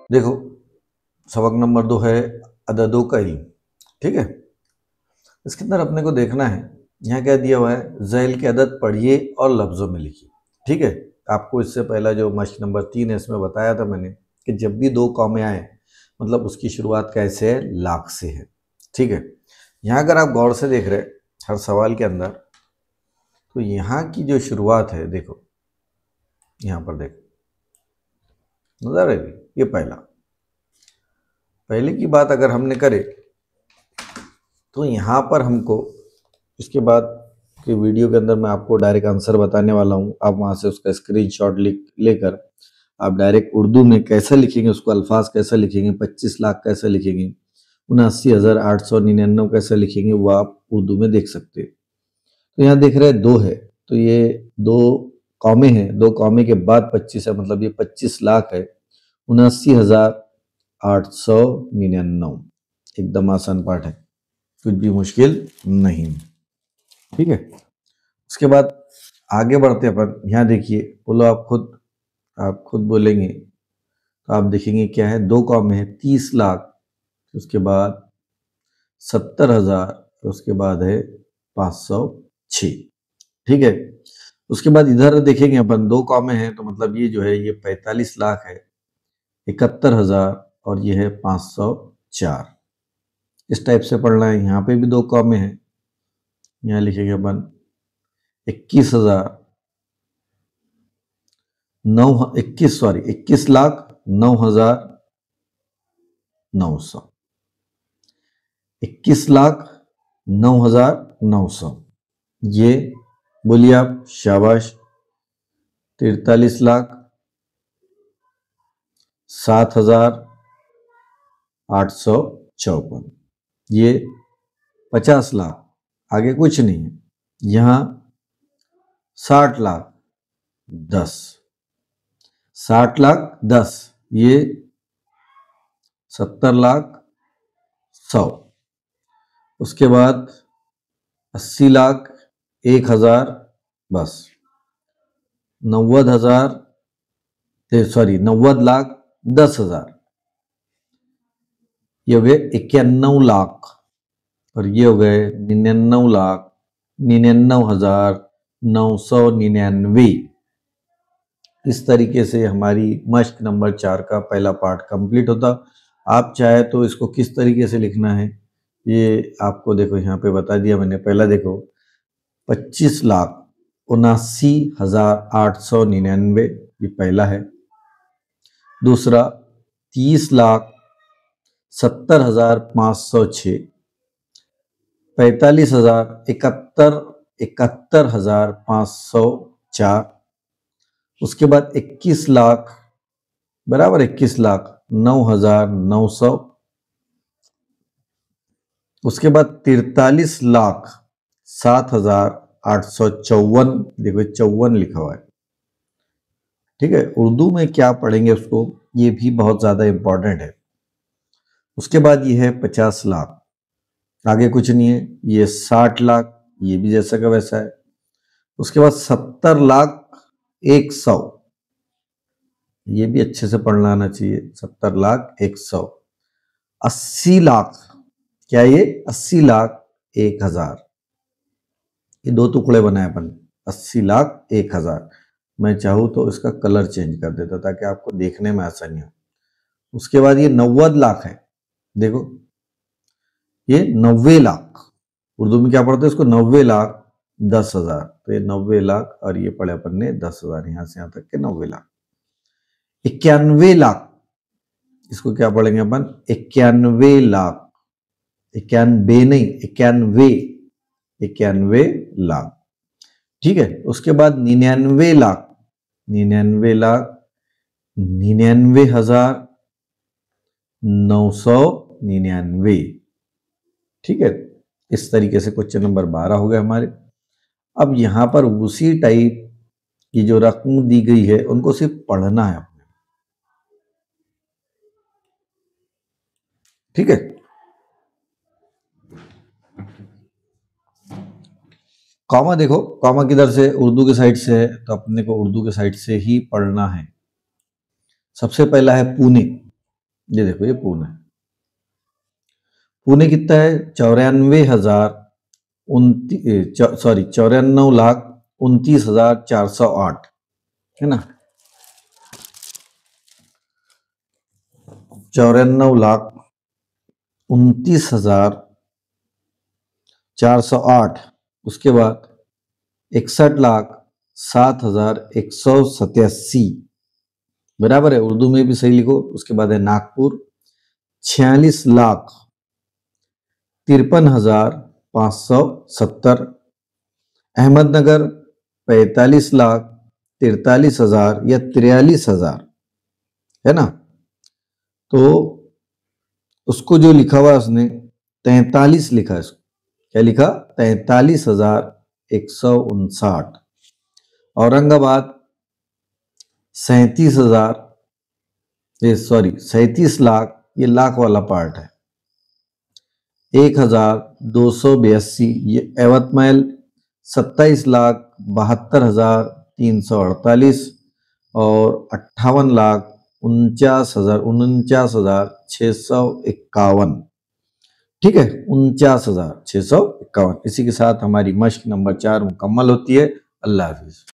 देखो, सबक नंबर 2 है अददों का इल्म। ठीक है, इसके अंदर अपने को देखना है, यहाँ क्या दिया हुआ है, ज़ैल की अदद पढ़िए और लफ्ज़ों में लिखिए। ठीक है, आपको इससे पहला जो मश्क नंबर 3 है इसमें बताया था मैंने कि जब भी दो कौमें आए मतलब उसकी शुरुआत कैसे है, लाख से है। ठीक है, यहाँ अगर आप गौर से देख रहे हैं हर सवाल के अंदर, तो यहाँ की जो शुरुआत है, देखो यहाँ पर देखो, नजर आ रही, ये पहले की बात अगर हमने करे तो यहाँ पर हमको, इसके बाद के वीडियो के अंदर मैं आपको डायरेक्ट आंसर बताने वाला हूँ, आप वहाँ से उसका स्क्रीनशॉट लेकर आप डायरेक्ट उर्दू में कैसे लिखेंगे, उसको अल्फाज कैसे लिखेंगे, 25 लाख कैसे लिखेंगे, 79,899 कैसे लिखेंगे, वो आप उर्दू में देख सकते हैं। तो यहाँ देख रहे हैं 2 है, तो ये 2 कौमें हैं, 2 कौमें के बाद 25 है, मतलब ये 25 लाख है। 79,899, एकदम आसान पाठ है, कुछ भी मुश्किल नहीं। ठीक है, उसके बाद आगे बढ़ते अपन, यहाँ देखिए, बोलो आप खुद बोलेंगे तो आप देखेंगे क्या है, 2 कौमें हैं, 30 लाख, उसके बाद 70,000, उसके बाद है 506। ठीक है, उसके बाद इधर देखेंगे अपन, 2 कौमें हैं, तो मतलब ये जो है ये 45 लाख है, 71,000 और ये है 504। इस टाइप से पढ़ना है। यहाँ पे भी 2 कौमें हैं, यहाँ लिखेंगे अपन 21,9,900, 21,09,900। ये बोलिए आप, शाबाश। 43 लाख, 7,854, ये 50 लाख, आगे कुछ नहीं है। यहाँ 60 लाख 10, 60 लाख 10, ये 70 लाख 100, उसके बाद 80 लाख 1,000, बस 90,000, 90 लाख 10,000, ये हो गए 91 लाख, और ये हो गए 99 लाख 99,999। इस तरीके से हमारी मश्क नंबर 4 का पहला पार्ट कंप्लीट होता। आप चाहे तो इसको किस तरीके से लिखना है ये आपको देखो यहाँ पे बता दिया मैंने। पहला देखो, 25,79,899, ये पहला है। दूसरा 30,70,506, 45,071,504, उसके बाद 21 लाख बराबर 21 लाख 9,900, उसके बाद 43 लाख 7,854, देखो 54 लिखा हुआ है। ठीक है, उर्दू में क्या पढ़ेंगे उसको, ये भी बहुत ज्यादा इंपॉर्टेंट है। उसके बाद ये है 50 लाख, आगे कुछ नहीं है। ये 60 लाख, ये भी जैसा का वैसा है। उसके बाद 70 लाख 100, ये भी अच्छे से पढ़ना आना चाहिए, 70 लाख 100। 80 लाख, क्या ये 80 लाख 1,000, ये 2 टुकड़े बनाए अपन, 80 लाख 1,000। मैं चाहूँ तो इसका कलर चेंज कर देता ताकि आपको देखने में आसानी हो। उसके बाद ये 90 लाख है, देखो ये 90 लाख, उर्दू में क्या पढ़ते हैं इसको, 90 लाख 10,000, तो ये 90 लाख और ये पढ़े अपन ने 10,000, यहां से यहां तक के 90 लाख। 91 लाख, इसको क्या पढ़ेंगे अपन, 91 लाख, 91 नहीं 91, 91 लाख। ठीक है, उसके बाद 99 लाख, 99 लाख 99,999। ठीक है, इस तरीके से क्वेश्चन नंबर 12 हो गए हमारे। अब यहां पर उसी टाइप की जो रकम दी गई है उनको सिर्फ पढ़ना है अपने। ठीक है, कॉमा देखो, कॉमा किधर से, उर्दू के साइड से है, तो अपने को उर्दू के साइड से ही पढ़ना है। सबसे पहला है पुणे, ये देखो ये पुणे, पुणे कितना है 94,29,29,408 है ना, 94,29,408। उसके बाद 61,07,187 बराबर है, उर्दू में भी सही लिखो। उसके बाद है नागपुर 46,53,570, अहमदनगर 45,43,000 या 43,000 है ना। तो उसको जो लिखा हुआ है उसने 43 लिखा है, इसको क्या लिखा 43,159। औरंगाबाद 37,000, ये सॉरी 37 लाख, ये लाख वाला पार्ट है, 1,282। ये यवतमाल 27,72,348 और 58,49,651। ठीक है, 49,651। इसी के साथ हमारी मश्क नंबर 4 मुकम्मल होती है। अल्लाह हाफिज।